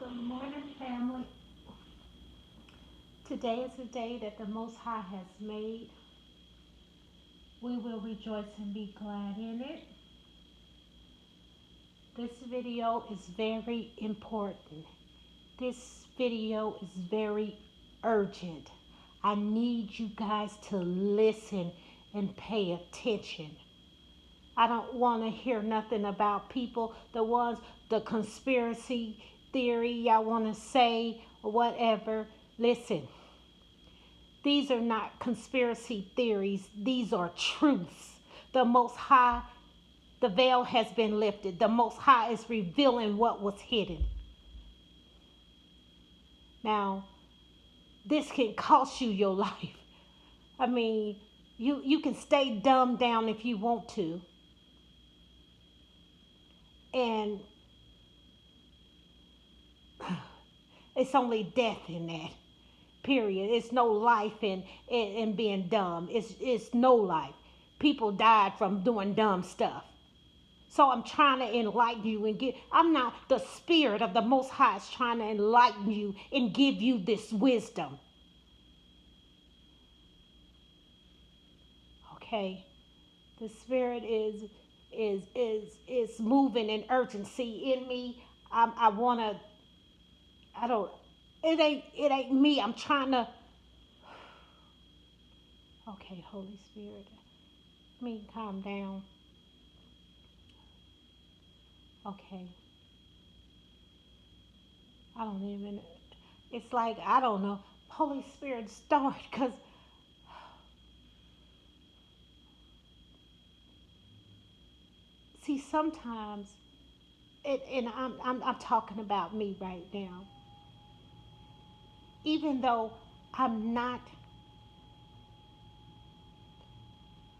Good morning, family. Today is the day that the Most High has made. We will rejoice and be glad in it. This video is very important. This video is very urgent. I need you guys to listen and pay attention. I don't want to hear nothing about people, the conspiracy theory y'all want to say or whatever. Listen, these are not conspiracy theories, these are truths. The Most High, the veil has been lifted. The Most High is revealing what was hidden. Now, this can cost you your life. I mean, you can stay dumbed down if you want to. And it's only death in that. Period. It's no life in being dumb. It's no life. People died from doing dumb stuff. So I'm trying to enlighten you and I'm not, the spirit of the Most High is trying to enlighten you and give you this wisdom. Okay? The spirit is moving in urgency in me. I wanna, I don't, it ain't me. I'm trying to, okay, Holy Spirit, let me calm down. Okay. I don't even, it's like, I don't know. Holy Spirit, start, because, see, sometimes, and I'm talking about me right now, even though I'm not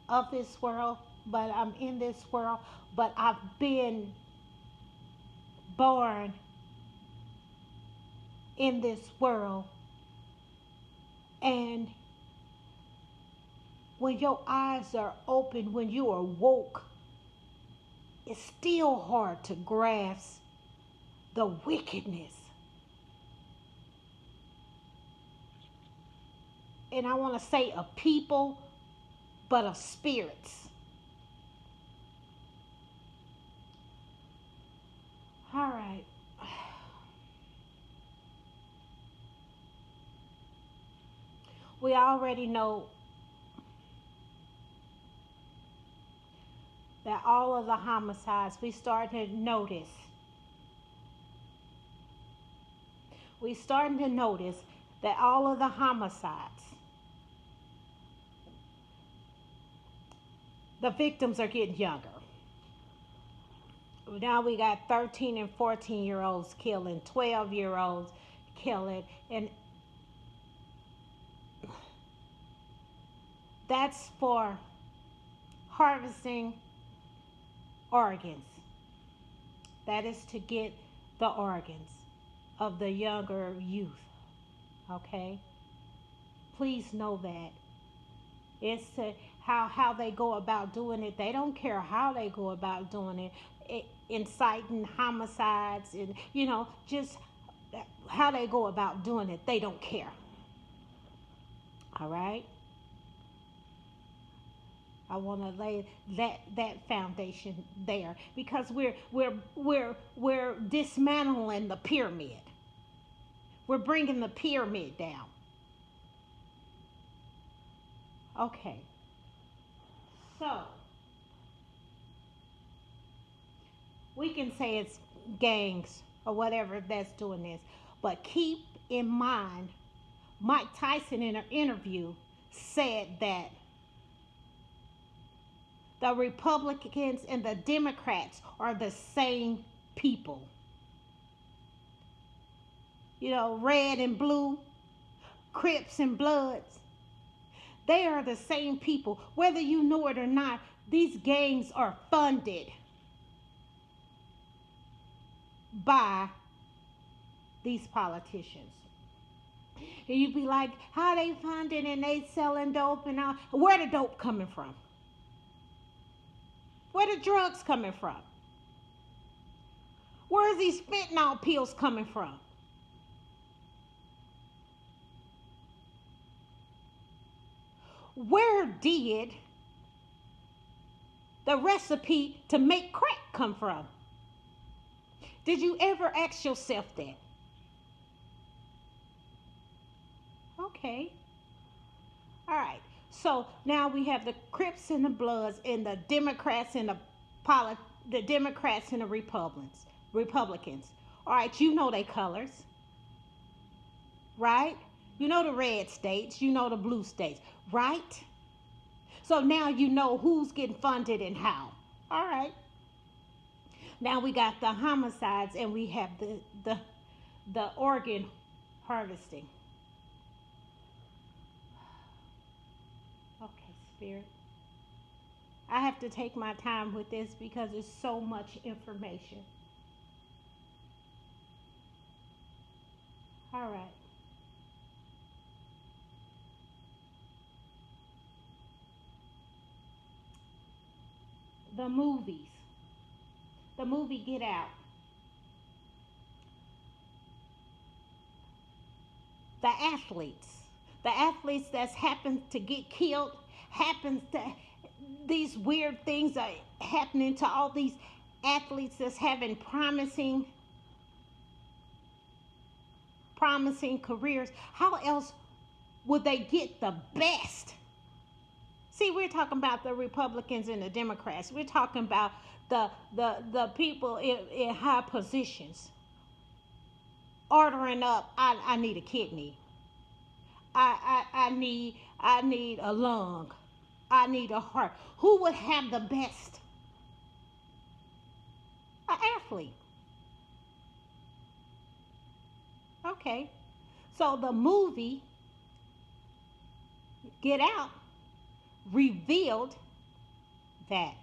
of this world, but I'm in this world, but I've been born in this world. And when your eyes are open, when you are woke, it's still hard to grasp the wickedness. And I want to say of people, but of spirits. All right. We already know that all of the homicides, we starting to notice that all of the homicides, the victims are getting younger. Now we got 13 and 14-year-olds killing, 12-year-olds killing, and that's for harvesting organs. That is to get the organs of the younger youth. Okay? Please know that. It's to how they go about doing it. They don't care how they go about doing it, inciting homicides and just how they go about doing it. They don't care. All right. I want to lay that foundation there because we're dismantling the pyramid. We're bringing the pyramid down. Okay. So we can say it's gangs or whatever that's doing this, but keep in mind, Mike Tyson in an interview said that the Republicans and the Democrats are the same people. Red and blue, Crips and Bloods. They are the same people. Whether you know it or not, these gangs are funded by these politicians. And you'd be like, how they funded and they selling dope and all. Where the dope coming from? Where the drugs coming from? Where is these fentanyl pills coming from? Where did the recipe to make crack come from? Did you ever ask yourself that? Okay. All right. So now we have the Crips and the Bloods and the Democrats and the Democrats and the Republicans. Republicans. All right, you know their colors, right? You know the red states, you know the blue states, right? So now you know who's getting funded and how. All right. Now we got the homicides and we have the organ harvesting. Okay, spirit. I have to take my time with this because it's so much information. All right. The movies. The movie Get Out. The athletes that's happened to get killed, happens to these weird things are happening to all these athletes that's having promising careers. How else would they get the best? See, we're talking about the Republicans and the Democrats. We're talking about the people in high positions ordering up. I need a kidney. I need a lung. I need a heart. Who would have the best? An athlete. Okay. So the movie Get Out revealed that.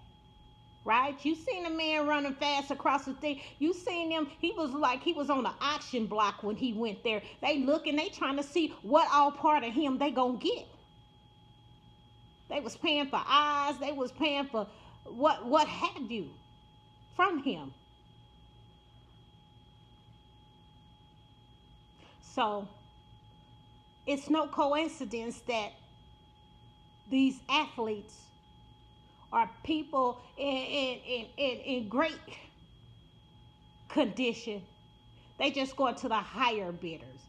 Right? You seen a man running fast across the thing. You seen him. He was like he was on the auction block when he went there. They looking. They trying to see what all part of him they gonna get. They was paying for eyes. They was paying for what have you from him. So it's no coincidence that these athletes are people in great condition. They just go to the higher bidders.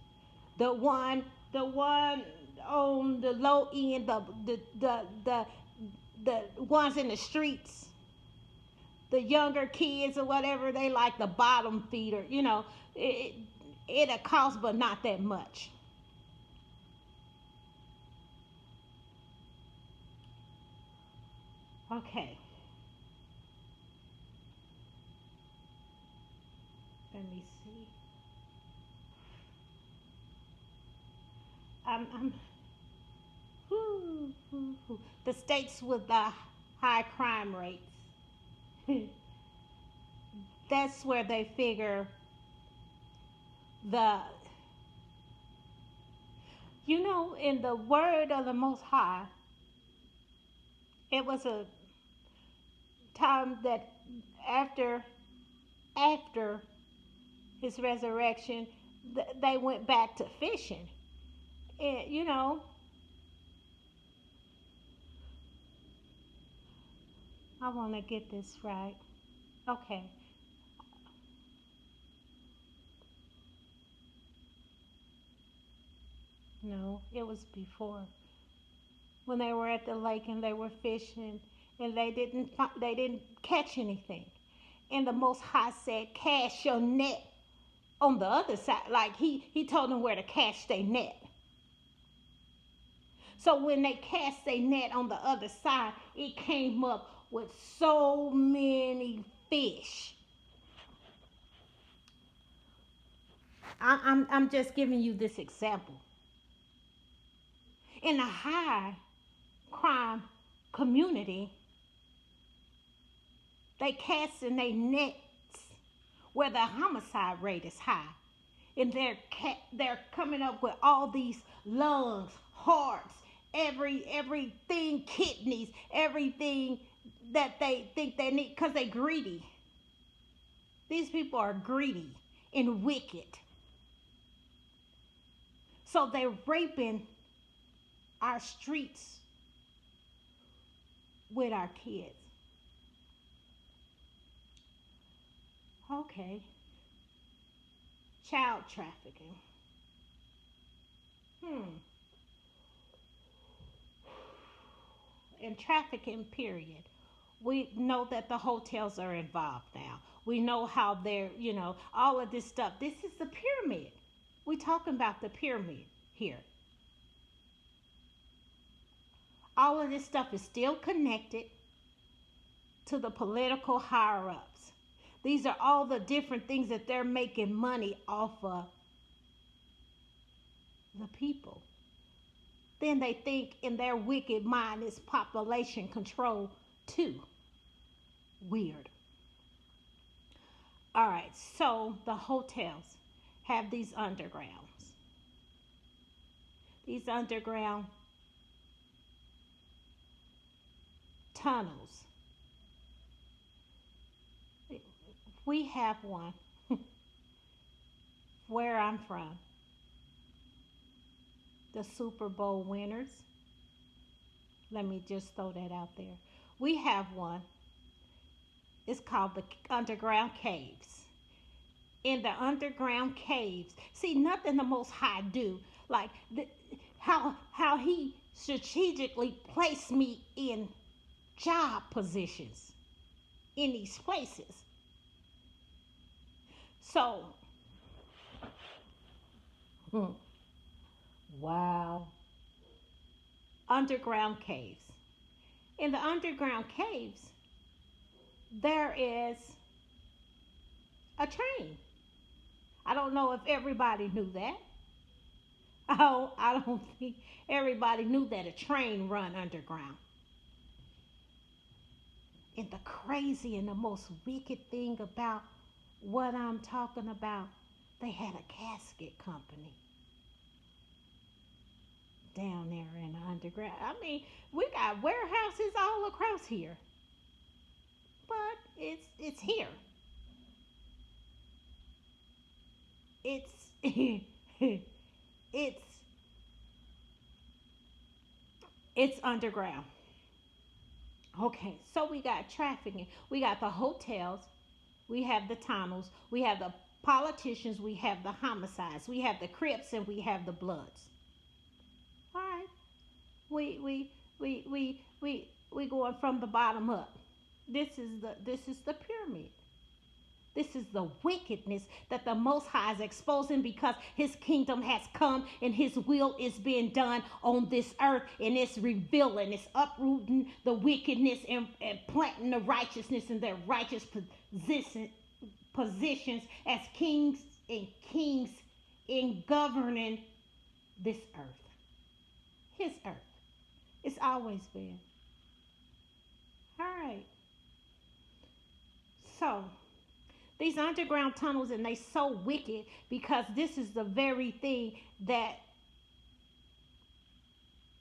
The one on the low end, the ones in the streets, the younger kids or whatever, they like the bottom feeder. It it'll cost, but not that much. Okay, let me see. I'm the states with the high crime rates. That's where they figure the in the word of the Most High, it was a time that after after his resurrection, they went back to fishing. And I want to get this right. Okay. No, it was before when they were at the lake and they were fishing and they didn't catch anything. And the Most High said, "Cast your net on the other side." Like he told them where to cast their net. So when they cast their net on the other side, it came up with so many fish. I'm just giving you this example. In a high crime community, they cast in their nets where the homicide rate is high. And they're coming up with all these lungs, hearts, everything, kidneys, everything that they think they need because they're greedy. These people are greedy and wicked. So they're raping our streets with our kids. Okay, child trafficking. Hmm. And trafficking, period. We know that the hotels are involved now. We know how they're, all of this stuff. This is the pyramid. We talking about the pyramid here. All of this stuff is still connected to the political higher ups. These are all the different things that they're making money off of the people. Then they think in their wicked mind is population control too. Weird. All right, so the hotels have these undergrounds. These underground tunnels. We have one where I'm from. The Super Bowl winners. Let me just throw that out there. We have one. It's called the underground caves. In the underground caves, see nothing the Most High do like how He strategically placed me in job positions in these places. So, hmm, wow, underground caves. In the underground caves, there is a train. I don't know if everybody knew that. Oh, I don't think everybody knew that a train run underground. And the crazy and the most wicked thing about what I'm talking about, they had a casket company down there in the underground. I mean, we got warehouses all across here, but it's here. It's it's it's underground. Okay, so we got trafficking. We got the hotels. We have the tunnels. We have the politicians. We have the homicides. We have the Crips and we have the Bloods. All right. We going from the bottom up. This is the pyramid. This is the wickedness that the Most High is exposing because His kingdom has come and His will is being done on this earth. And it's revealing, it's uprooting the wickedness and planting the righteousness in their righteous positions as kings in governing this earth. His earth. It's always been. All right. So, these underground tunnels, and they so wicked because this is the very thing that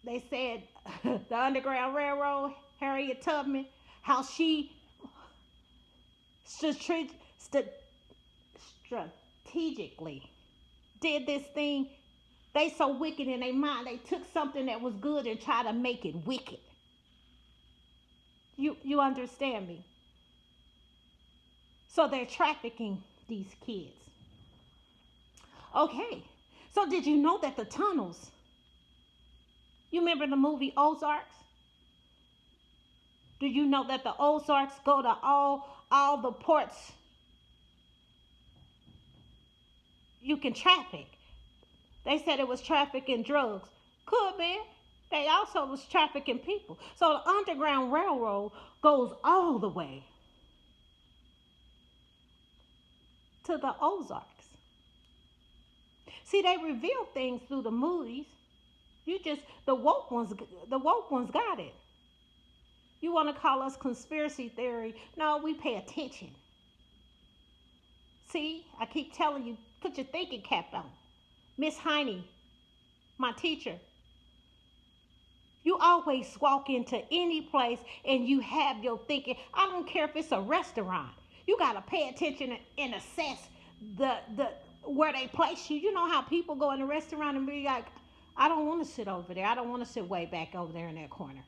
they said the Underground Railroad, Harriet Tubman, how she strategically did this thing. They so wicked in their mind, they took something that was good and tried to make it wicked. You understand me? So they're trafficking these kids. Okay. So did you know that the tunnels, you remember the movie Ozarks? Do you know that the Ozarks go to all the ports you can traffic? They said it was trafficking drugs. Could be. They also was trafficking people. So the Underground Railroad goes all the way to the Ozarks. See, they reveal things through the movies. You just the woke ones got it. You want to call us conspiracy theory? No, we pay attention. See, I keep telling you, put your thinking cap on. Miss Heine, my teacher, you always walk into any place and you have your thinking. I don't care if it's a restaurant. You gotta pay attention and assess the where they place you. You know how people go in a restaurant and be like, I don't want to sit over there. I don't want to sit way back over there in that corner.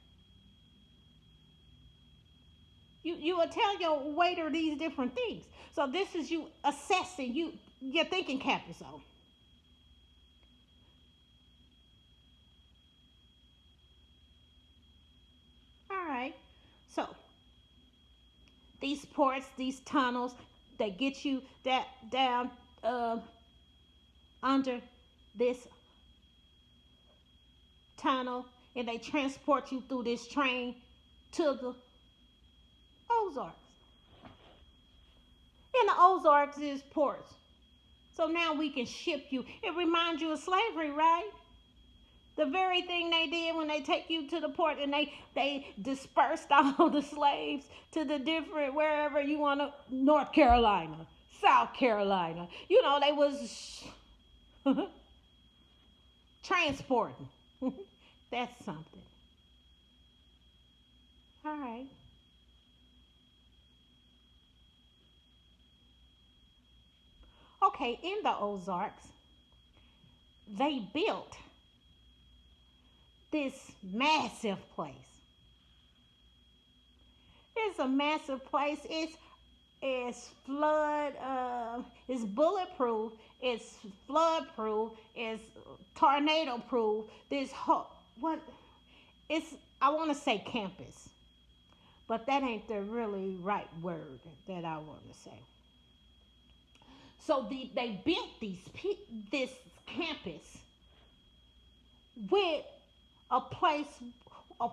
You will tell your waiter these different things. So this is you assessing your thinking cap is on. All right. So these ports, these tunnels that get you that down under this tunnel, and they transport you through this train to the Ozarks. And the Ozarks is ports. So now we can ship you. It reminds you of slavery, right? The very thing they did when they take you to the port and they dispersed all the slaves to the different wherever you want to, North Carolina, South Carolina. You know, they was transporting. That's something. All right. Okay, in the Ozarks, they built this massive place. It's a massive place. It's flood. It's bulletproof. It's flood proof. It's tornado proof. This whole what? It's I want to say campus, but that ain't the really right word that I want to say. So they built this campus with a place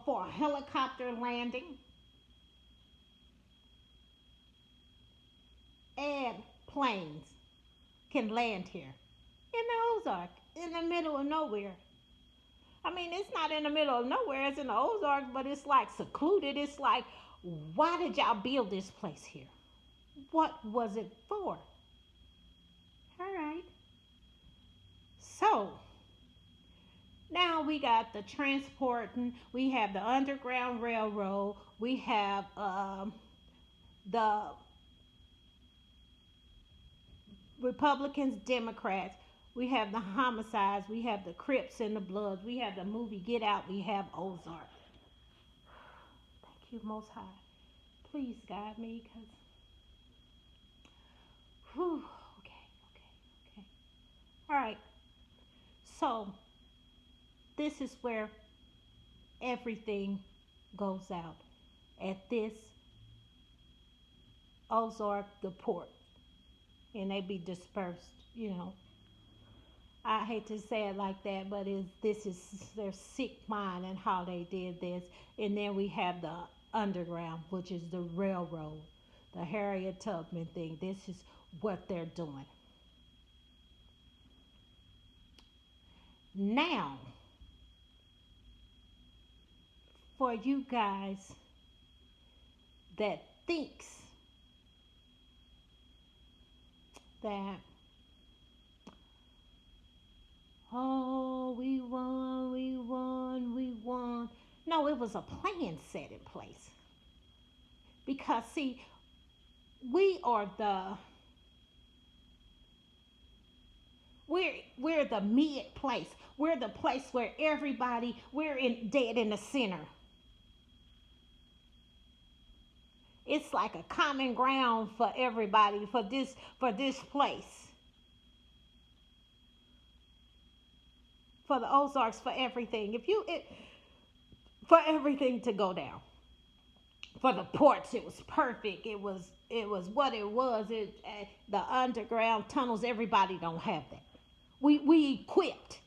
for a helicopter landing and planes can land here in the Ozark, in the middle of nowhere. I mean, it's not in the middle of nowhere, it's in the Ozarks, but it's like secluded. It's like, why did y'all build this place here? What was it for? All right. So now we got the transporting, we have the Underground Railroad, we have the Republicans, Democrats, we have the homicides, we have the Crips and the Bloods, we have the movie Get Out, we have Ozark. Thank you, Most High. Please guide me, because, whew, okay, okay, okay. All right, so this is where everything goes out at this Ozark, the port, and they be dispersed, you know. I hate to say it like that, but this is their sick mind and how they did this. And then we have the underground, which is the railroad, the Harriet Tubman thing. This is what they're doing. Now, for you guys that thinks that, oh, we won, we won, we won. No, it was a plan set in place. Because see, we are the we're the mid place. We're the place where everybody we're in dead in the center. It's like a common ground for everybody for this place. For the Ozarks, for everything. If you it for everything to go down. For the ports, it was perfect. It was what it was. The underground tunnels. Everybody don't have that. We equipped.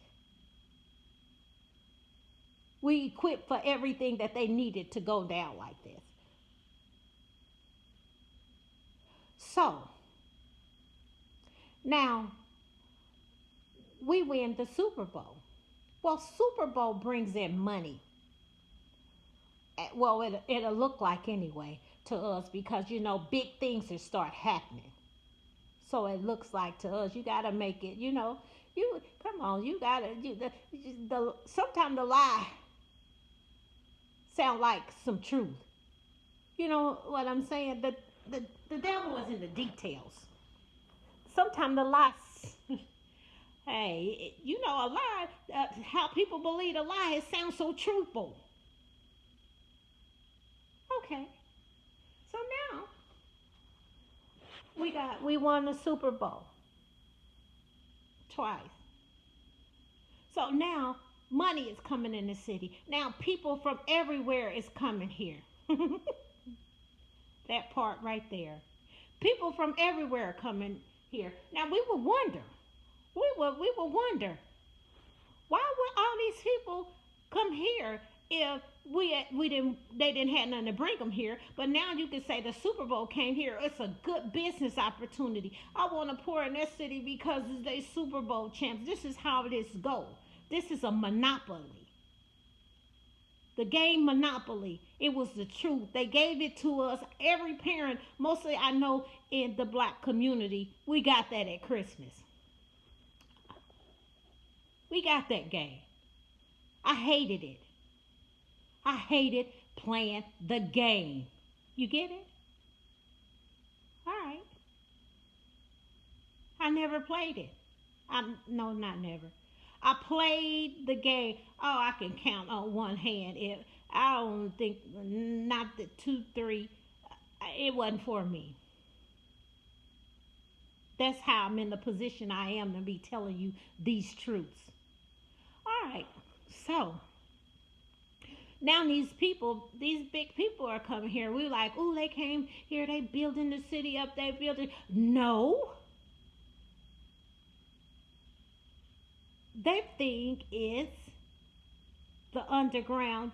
We equipped for everything that they needed to go down like this. So now we win the Super Bowl. Well, Super Bowl brings in money. Well, it'll look like anyway to us because you know big things will start happening. So it looks like to us you gotta make it. You know, you come on, you gotta the sometimes the lie sound like some truth. You know what I'm saying? The devil is in the details. Sometimes the lie. Hey, you know a lie. How people believe a lie, it sounds so truthful. Okay. So now we won the Super Bowl twice. So now money is coming in the city. Now people from everywhere is coming here. That part right there. People from everywhere are coming here. Now we would wonder. We would wonder why would all these people come here if we didn't they didn't have nothing to bring them here? But now you can say the Super Bowl came here. It's a good business opportunity. I want to pour in this city because they Super Bowl champs. This is how this go. This is a monopoly. The game Monopoly. It was the truth. They gave it to us. Every parent, mostly I know in the black community, we got that at Christmas. We got that game. I hated it. I hated playing the game. You get it? All right. I never played it. No, not never. I played the game. Oh, I can count on one hand. If I don't think not the two, three. It wasn't for me. That's how I'm in the position I am to be telling you these truths. All right. So now these people, these big people are coming here. We like, oh, they came here. They building the city up. They building. No, they think it's the Underground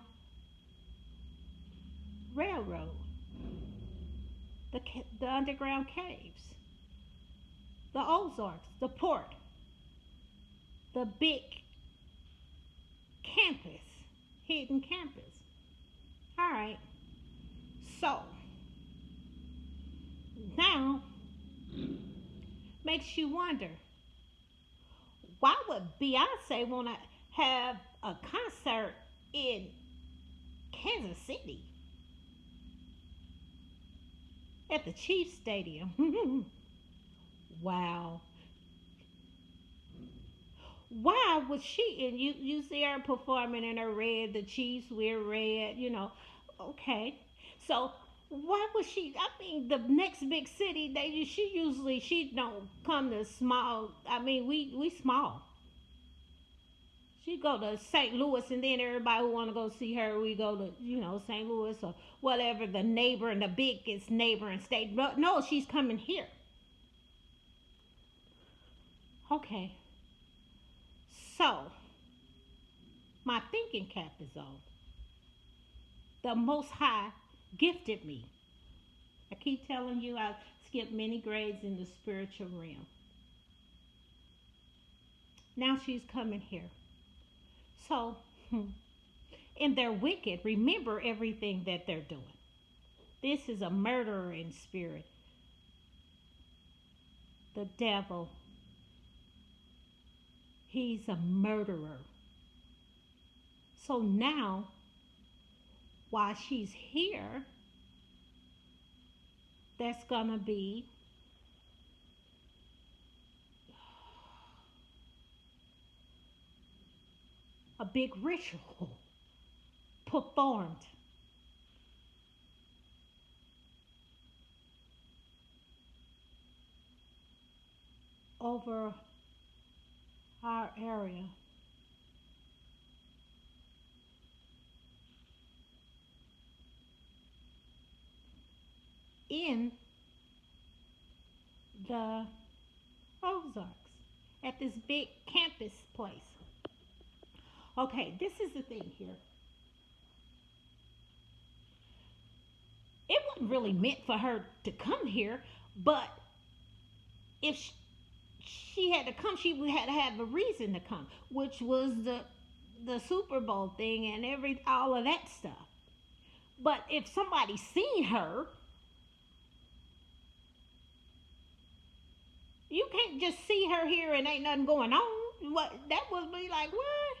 Railroad, the underground caves, the Ozarks, the port, the big campus, hidden campus. All right. So now makes you wonder why would Beyonce want to have a concert in Kansas City at the Chiefs Stadium? Wow. Why would she? And you see her performing in her red. The Chiefs wear red. Okay. So why would she? I mean, the next big city. She don't come to small. I mean, we small. She go to St. Louis, and then everybody who want to go see her, we go to St. Louis or whatever the neighbor and the biggest neighboring state. But no, she's coming here. Okay. So my thinking cap is on. The Most High gifted me. I keep telling you, I skipped many grades in the spiritual realm. Now she's coming here. So, and they're wicked. Remember everything that they're doing. This is a murderer in spirit. The devil, he's a murderer. So now, while she's here, that's going to be a big ritual performed over our area. In the Ozarks at this big campus place. Okay, this is the thing here. It wasn't really meant for her to come here, but if she had to come, she had to have a reason to come, which was the Super Bowl thing and all of that stuff. But if somebody seen her, you can't just see her here and ain't nothing going on. What that would be like? What?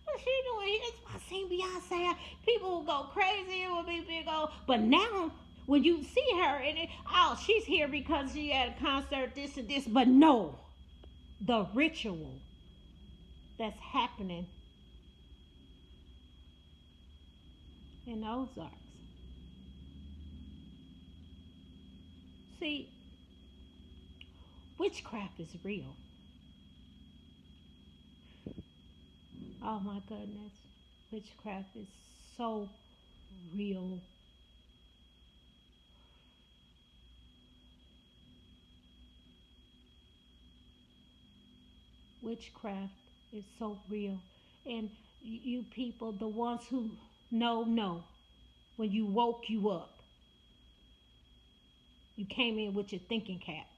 What's she doing here? I seen Beyonce. People will go crazy. It will be big old. But now, when you see her and she's here because she had a concert, this and this. But no, the ritual that's happening in the Ozarks. See, witchcraft is real. Oh my goodness. Witchcraft is so real. Witchcraft is so real. And you people, the ones who know, when you woke you up, you came in with your thinking caps.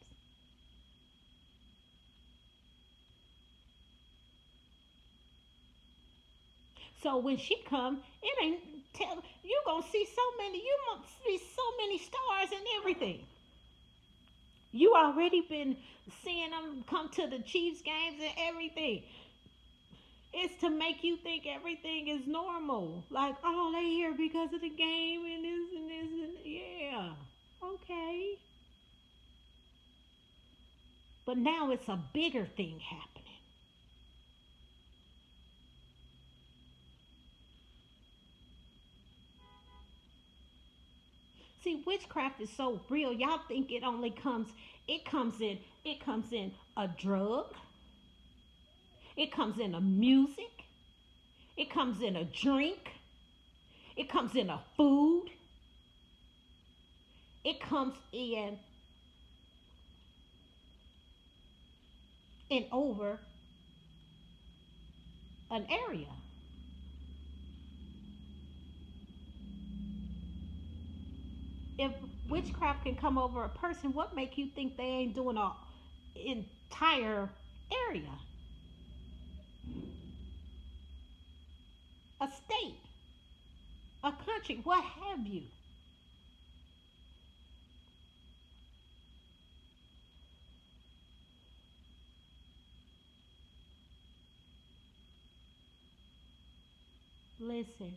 So when she come, it ain't tell you gonna see so many. You must see so many stars and everything. You already been seeing them come to the Chiefs games and everything. It's to make you think everything is normal. Like, oh, they here because of the game and this and this and yeah. Okay. But now it's a bigger thing happening. See, witchcraft is so real. Y'all think it only comes it comes in a drug, it comes in a music, it comes in a drink, it comes in a food, it comes in over an area. If witchcraft can come over a person, what make you think they ain't doing a entire area, a state, a country, what have you? Listen,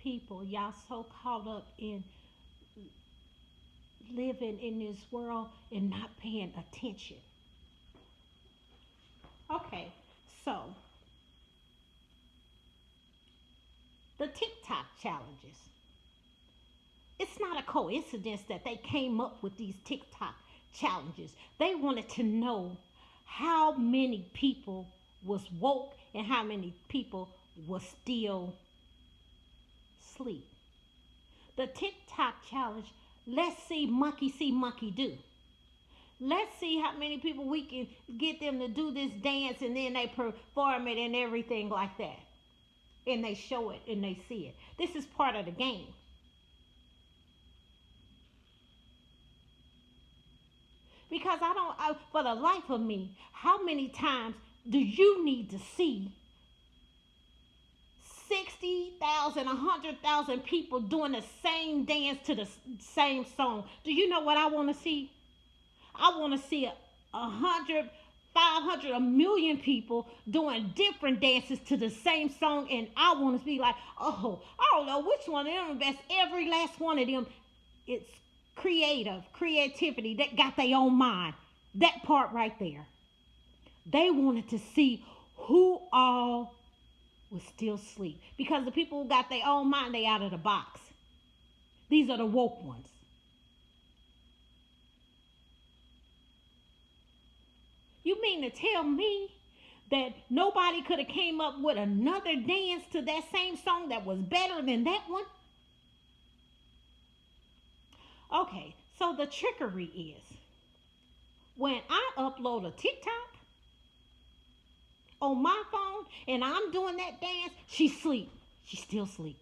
people, y'all so caught up in living in this world and not paying attention. Okay, so the TikTok challenges. It's not a coincidence that they came up with these TikTok challenges. They wanted to know how many people was woke and how many people was still asleep. The TikTok challenge, let's see monkey do. Let's see how many people we can get them to do this dance and then they perform it and everything like that. And they show it and they see it. This is part of the game. Because for the life of me, how many times do you need to see 60,000, 100,000 people doing the same dance to the same song? Do you know what I want to see? I want to see a hundred, 500, a million people doing different dances to the same song, and I want to be like, oh, I don't know which one of them is best. Every last one of them, it's creativity that got their own mind. That part right there. They wanted to see who all was still asleep because the people who got their own mind, they out of the box. These are the woke ones. You mean to tell me that nobody could have came up with another dance to that same song that was better than that one? Okay, so the trickery is when I upload a TikTok on my phone and I'm doing that dance, she's asleep. She's still asleep.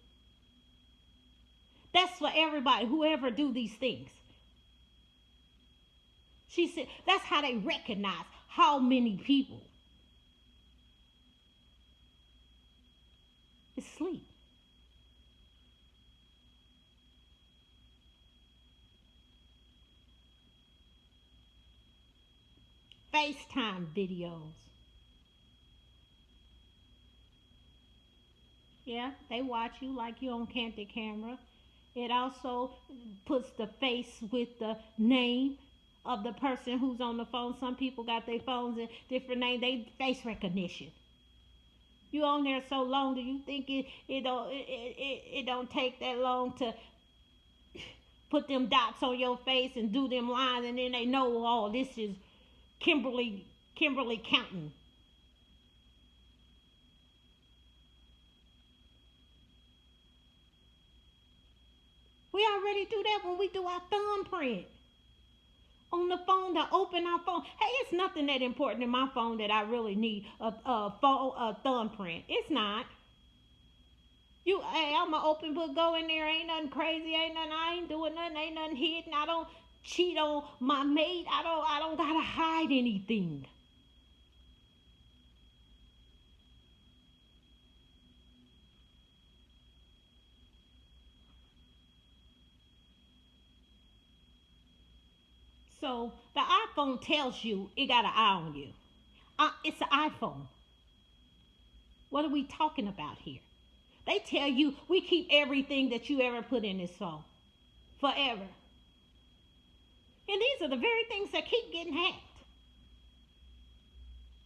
That's for everybody, whoever do these things. She said that's how they recognize how many people is asleep. FaceTime videos. Yeah, they watch you like you on candid camera. It also puts the face with the name of the person who's on the phone. Some people got their phones in different names. They face recognition. You on there so long, do you think it don't take that long to put them dots on your face and do them lines, and then they know, oh, this is Kimberly Counting. We already do that when we do our thumbprint on the phone to open our phone. Hey, it's nothing that important in my phone that I really need a thumbprint. It's not. Hey, I'm an open book. Go in there. Ain't nothing crazy. Ain't nothing. I ain't doing nothing. Ain't nothing hidden. I don't cheat on my mate. I don't gotta hide anything. So the iPhone tells you it got an eye on you. It's an iPhone. What are we talking about here? They tell you we keep everything that you ever put in this phone forever. And these are the very things that keep getting hacked.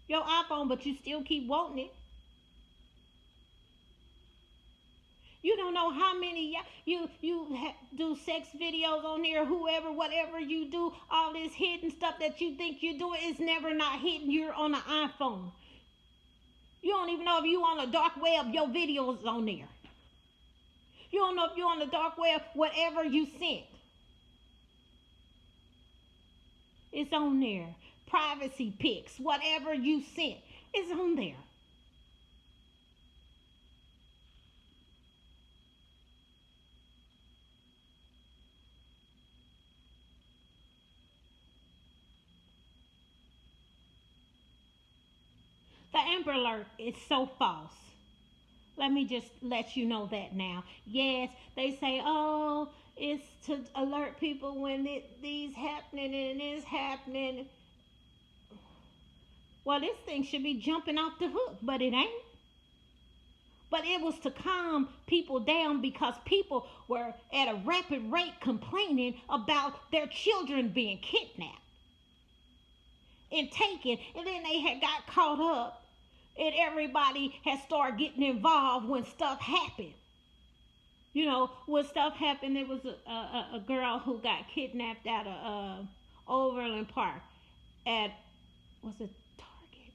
Your iPhone, but you still keep wanting it. You don't know how many do sex videos on there, whoever, whatever you do, all this hidden stuff that you think you're doing is never not hidden. You're on an iPhone. You don't even know if you on the dark web, your videos on there. You don't know if you're on the dark web, whatever you sent. It's on there. Privacy pics, whatever you sent, it's on there. The Amber Alert is so false. Let me just let you know that now. Yes, they say, oh, it's to alert people when these happening and it's happening. Well, this thing should be jumping off the hook, but it ain't. But it was to calm people down because people were at a rapid rate complaining about their children being kidnapped and taken, and then they had got caught up, and everybody had started getting involved when stuff happened. You know, when stuff happened, there was a girl who got kidnapped out of Overland Park at, was it Target?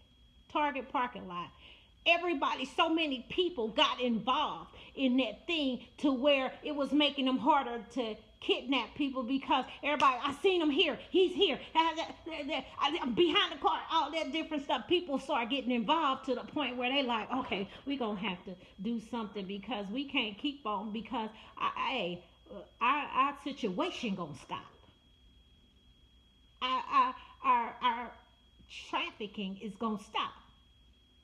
Target parking lot. Everybody, so many people got involved in that thing to where it was making them harder to kidnap people because everybody, I seen him here, he's here, I'm behind the car, all that different stuff. People start getting involved to the point where they like, okay, we gonna have to do something because we can't keep on because our situation gonna stop. Our trafficking is gonna stop.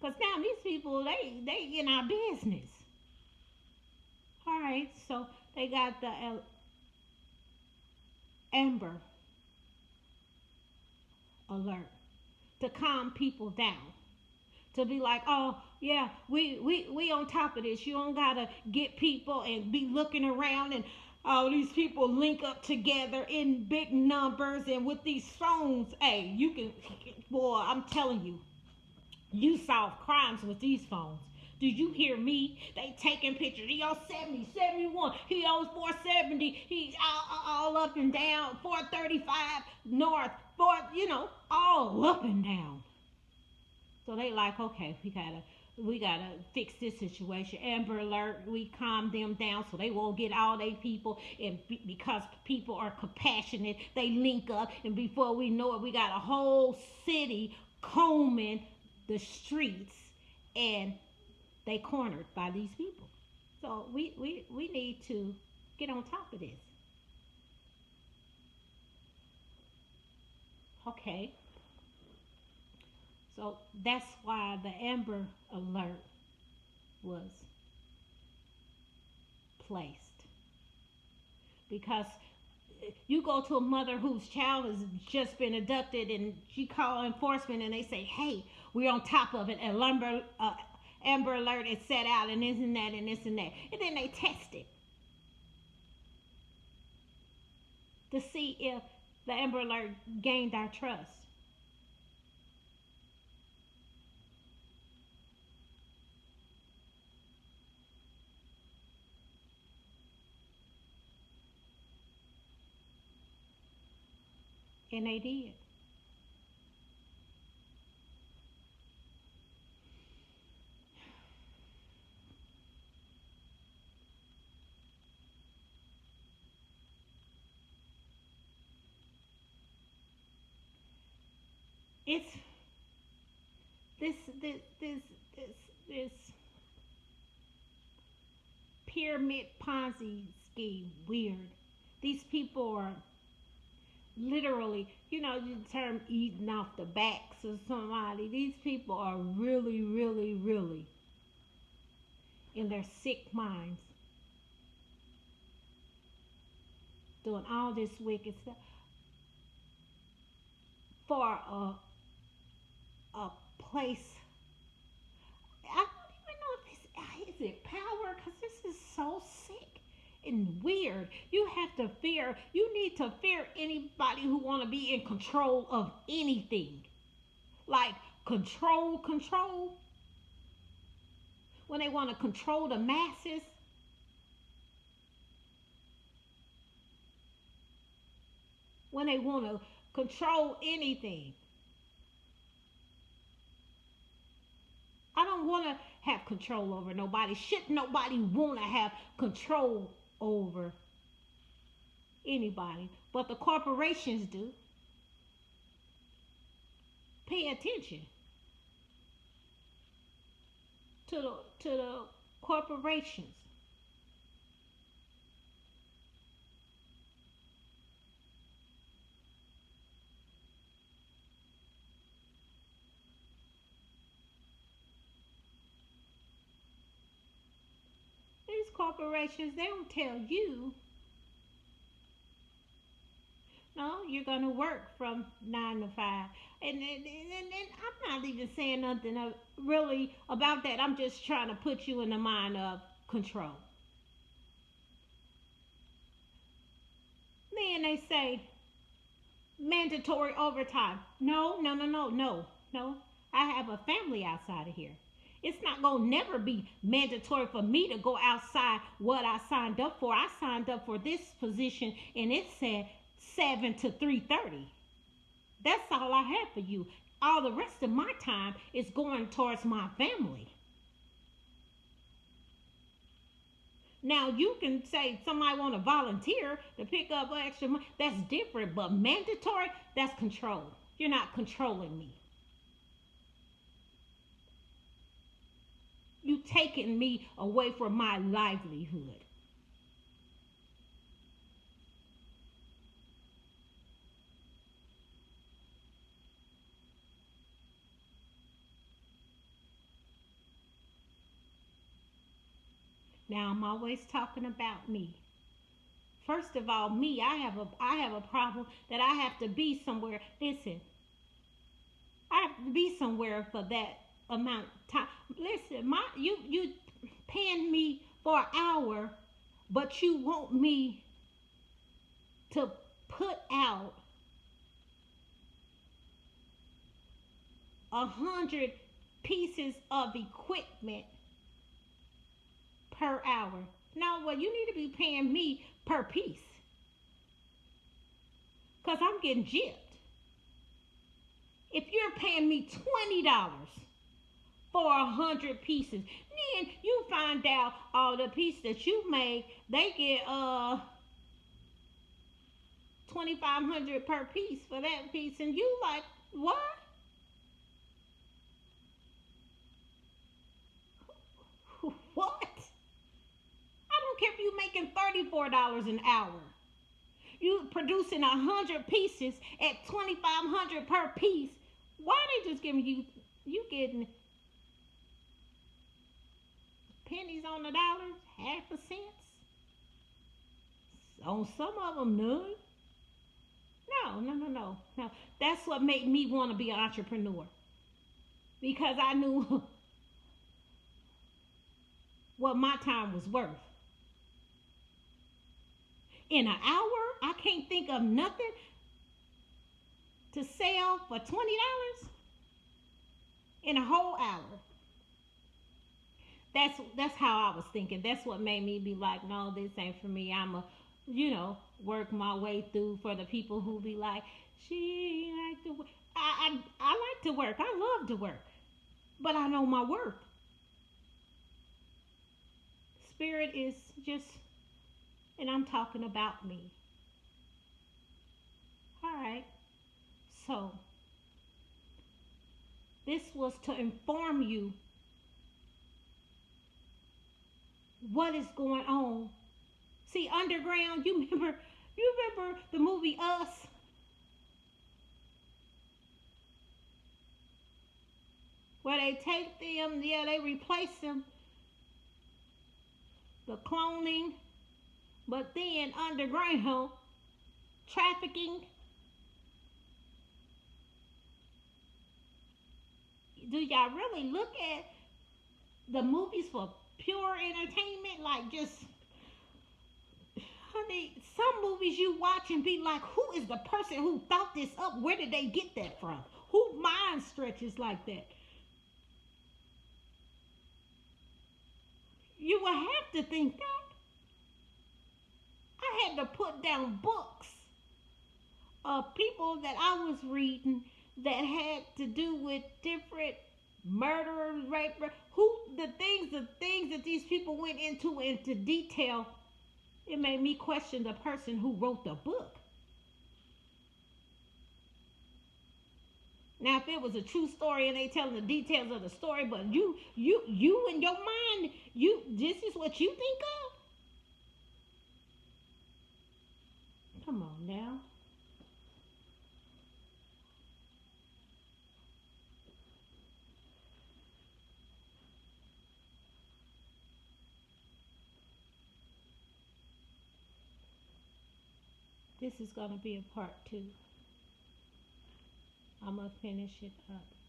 Because now these people, they in our business. All right, so they got the Amber Alert to calm people down. To be like, oh yeah, we on top of this. You don't gotta get people and be looking around and all these people link up together in big numbers and with these phones. Hey, you can, boy, I'm telling you, you solve crimes with these phones. Do you hear me? They taking pictures. He owes 70, 71. He owes 470. He's all up and down. 435 north. All up and down. So they like, okay, we gotta fix this situation. Amber Alert, we calm them down so they won't get all they people. And because people are compassionate, they link up, and before we know it, we got a whole city combing the streets, and they cornered by these people. So we need to get on top of this. Okay. So that's why the Amber Alert was placed. Because you go to a mother whose child has just been abducted and she call enforcement and they say, hey, we're on top of it, and Amber Alert is set out and this and that and this and that. And then they test it to see if the Amber Alert gained our trust. And they did. It's this this this this this pyramid Ponzi scheme weird. These people are literally, the term eating off the backs of somebody. These people are really, really, really in their sick minds doing all this wicked stuff for a place. I don't even know if this is it power, because this is so sick and weird. You have to fear. You need to fear anybody who want to be in control of anything, like control. When they want to control the masses, when they want to control anything. I don't want to have control over nobody. Should nobody want to have control over anybody? But the corporations do. Pay attention to the corporations. These corporations, they don't tell you, no, you're going to work from 9 to 5. And I'm not even saying nothing really about that. I'm just trying to put you in the mind of control. Then they say mandatory overtime. No, no, no, no, no, no. I have a family outside of here. It's not going to never be mandatory for me to go outside what I signed up for. I signed up for this position and it said 7 to 3:30. That's all I have for you. All the rest of my time is going towards my family. Now you can say somebody want to volunteer to pick up extra money. That's different, but mandatory, that's control. You're not controlling me. You taking me away from my livelihood. Now I'm always talking about me. First of all, me, I have a problem that I have to be somewhere. Listen, I have to be somewhere for that amount of time. Listen, you paying me for an hour, but you want me to put out 100 pieces of equipment per hour. No, well, you need to be paying me per piece, because I'm getting gypped. If you're paying me $20 for 100 pieces, then you find out all the pieces that you make, they get 2,500 per piece for that piece, and you like, what? What? I don't care if you making $34 an hour. You producing 100 pieces at 2,500 per piece. Why are they just giving you getting pennies on the dollar, half a cents? On some of them, none. No, no, no, no, no. That's what made me want to be an entrepreneur, because I knew what my time was worth. In an hour, I can't think of nothing to sell for $20 in a whole hour. That's how I was thinking. That's what made me be like, no, this ain't for me. I'ma, work my way through. For the people who be like, She like to work. I like to work. I love to work. But I know my worth. Spirit is just, and I'm talking about me. All right. So this was to inform you what is going on. See, underground. You remember the movie Us, where they take them, yeah, they replace them, the cloning, but then underground trafficking. Do y'all really look at the movies for pure entertainment? Like, just, honey, some movies you watch and be like, who is the person who thought this up? Where did they get that from? Who mind stretches like that? You would have to think that. I had to put down books of people that I was reading that had to do with different murder, rape, who the things that these people went into detail. It made me question the person who wrote the book. Now, if it was a true story and they telling the details of the story, but you in your mind, this is what you think of. Come on now. This is gonna be a part two. I'm gonna finish it up.